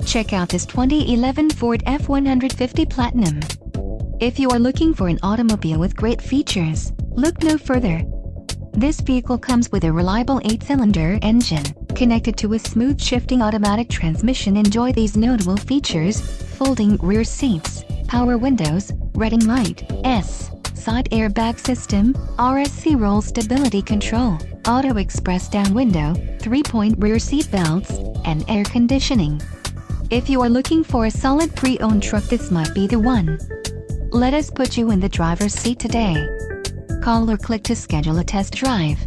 Check out this 2011 Ford F-150 Platinum. If you are looking for an automobile with great features, look no further. This vehicle comes with a reliable 8-cylinder engine, connected to a smooth shifting automatic transmission. Enjoy these notable features: folding rear seats, power windows, reading light, side airbag system, RSC roll stability control, auto express down window, 3-point rear seat belts, and air conditioning. If you are looking for a solid pre-owned truck, this might be the one. Let us put you in the driver's seat today. Call or click to schedule a test drive.